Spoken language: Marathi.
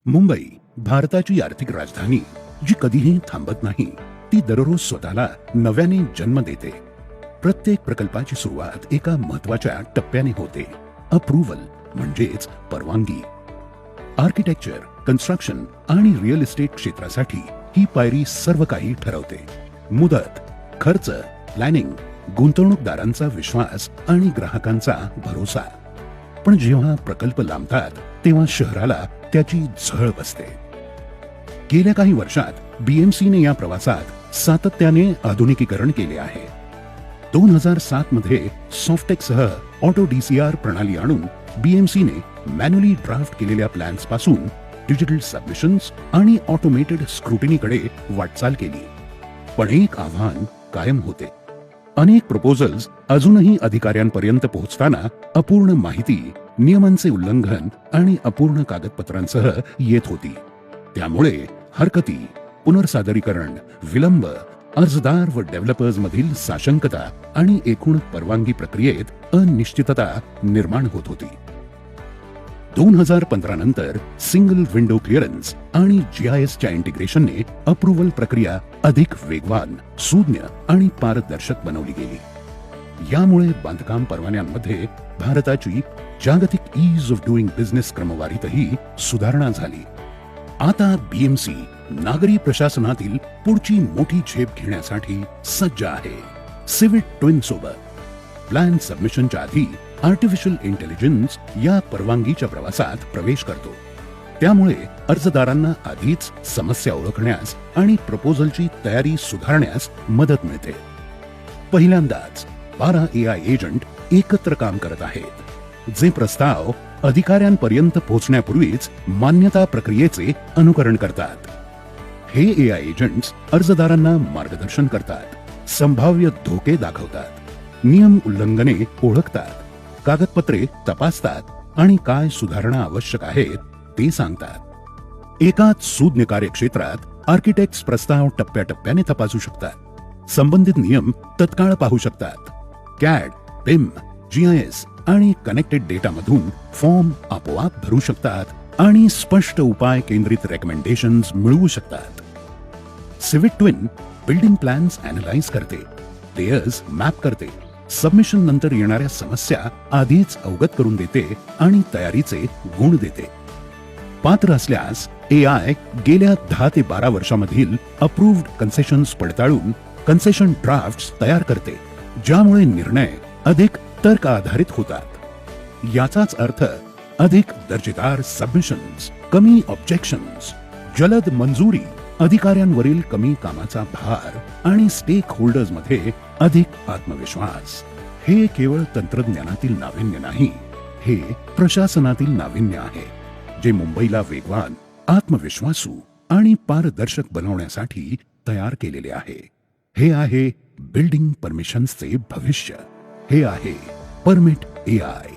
मुंबई भारताची आर्थिक राजधानी जी कधीही थांबत नाही, ती दररोज स्वतःला नव्याने जन्म देते. प्रत्येक प्रकल्पाची सुरुवात एका महत्त्वाच्या टप्प्याने होते. अप्रूव्हल म्हणजेच परवानगी. आर्किटेक्चर, कन्स्ट्रक्शन आणि रिअल इस्टेट क्षेत्रासाठी ही पायरी सर्व काही ठरवते. मुदत, खर्च, प्लॅनिंग, गुंतवणूकदारांचा विश्वास आणि ग्राहकांचा भरोसा. पण जेव्हा प्रकल्प लांबतात तेव्हा शहराला त्याची झळ बसते. गेल्या काही वर्षात बीएमसीने या प्रवासात सातत्याने आधुनिकीकरण केले आहे. 2007 मध्ये सॉफ्टेकसह ऑटो डीसीआर प्रणाली आणून बीएमसीने मॅन्युअली ड्राफ्ट केलेल्या प्लॅन्स पासून डिजिटल सबमिशन्स आणि ऑटोमेटेड स्क्रुटिनीकडे वाटचाल केली. पण एक आव्हान कायम होते. अनेक प्रपोजल्स अजूनही अधिकाऱ्यांपर्यंत पोहोचताना अपूर्ण माहिती, नियमांचे उल्लंघन आणि अपूर्ण कागदपत्रांसह येत होती. त्यामुळे हरकती, पुनर्सादरीकरण, विलंब, अर्जदार व डेव्हलपर्स मधील साशंकता आणि एकूण परवानगी प्रक्रियेत अनिश्चितता निर्माण होत होती. 2015 नंतर सिंगल विंडो क्लिअरन्स आणि जीआयएसच्या इंटिग्रेशनने अप्रूव्हल प्रक्रिया अधिक वेगवान, सुज्ञ आणि पारदर्शक बनवली गेली. यामुळे बांधकाम परवान्यांमध्ये भारताची जागतिक ईज ऑफ डुईंग बिझनेस क्रमवारीतही सुधारणा झाली. आता बीएमसी नागरी प्रशासनातील पुढची मोठी झेप घेण्यासाठी सज्ज आहे. सिविट ट्विन सोबत प्लॅन सबमिशनच्या आधी आर्टिफिशियल इंटेलिजन्स या परवानगीच्या प्रवासात प्रवेश करतो. त्यामुळे अर्जदारांना आधीच समस्या ओळखण्यास आणि प्रपोजलची तयारी सुधारण्यास मदत मिळते. पहिल्यांदाच 12 AI एजंट एकत्र काम करत आहेत, जे प्रस्ताव अधिकाऱ्यांपर्यंत पोहोचण्यापूर्वीच मान्यता प्रक्रियेचे अनुकरण करतात. हे AI एजंट्स अर्जदारांना मार्गदर्शन करतात, संभाव्य धोके दाखवतात, नियम उल्लंघने ओळखतात, कागदपत्रे तपासतात आणि काय सुधारणा आवश्यक आहेत ते सांगतात. एकाच सुज्ञ कार्यक्षेत्रात आर्किटेक्ट्स प्रस्ताव टप्प्याटप्प्याने तपासू शकतात, संबंधित नियम तत्काळ पाहू शकतात, कॅड, पिम, जीआयएस आणि कनेक्टेड डेटामधून फॉर्म आपोआप भरू शकतात आणि स्पष्ट उपाय केंद्रित रेकमेंडेशन्स मिळवू शकतात. Civet twin building plans analyse करते, लेयर्स मॅप करते, सबमिशन नंतर येणाऱ्या समस्या आधीच अवगत करून देते आणि तयारीचे गुण देते. पात्र असल्यास AI गेल्या 10 ते 12 वर्षामधील अप्रूव्ड कन्सेशन्स पडताळून कन्सेशन ड्राफ्ट्स तयार करते, ज्यामुळे निर्णय अधिक तर्क आधारित होतात. याचाच अर्थ अधिक दर्जेदार सबमिशन्स, कमी ऑब्जेक्शन्स, जलद मंजुरी, अधिकाऱ्यांवरील कमी कामाचा भार आणि स्टेक होल्डर्स मध्ये अधिक आत्मविश्वास. हे केवळ तंत्रज्ञानातील नाविन्य नाही, हे प्रशासनातील नाविन्य आहे, जे मुंबईला वेगवान, आत्मविश्वासू आणि पारदर्शक बनवण्यासाठी तयार केलेले आहे. हे आहे बिल्डिंग परमिशन्सचे भविष्य. हे आहे परमिट AI.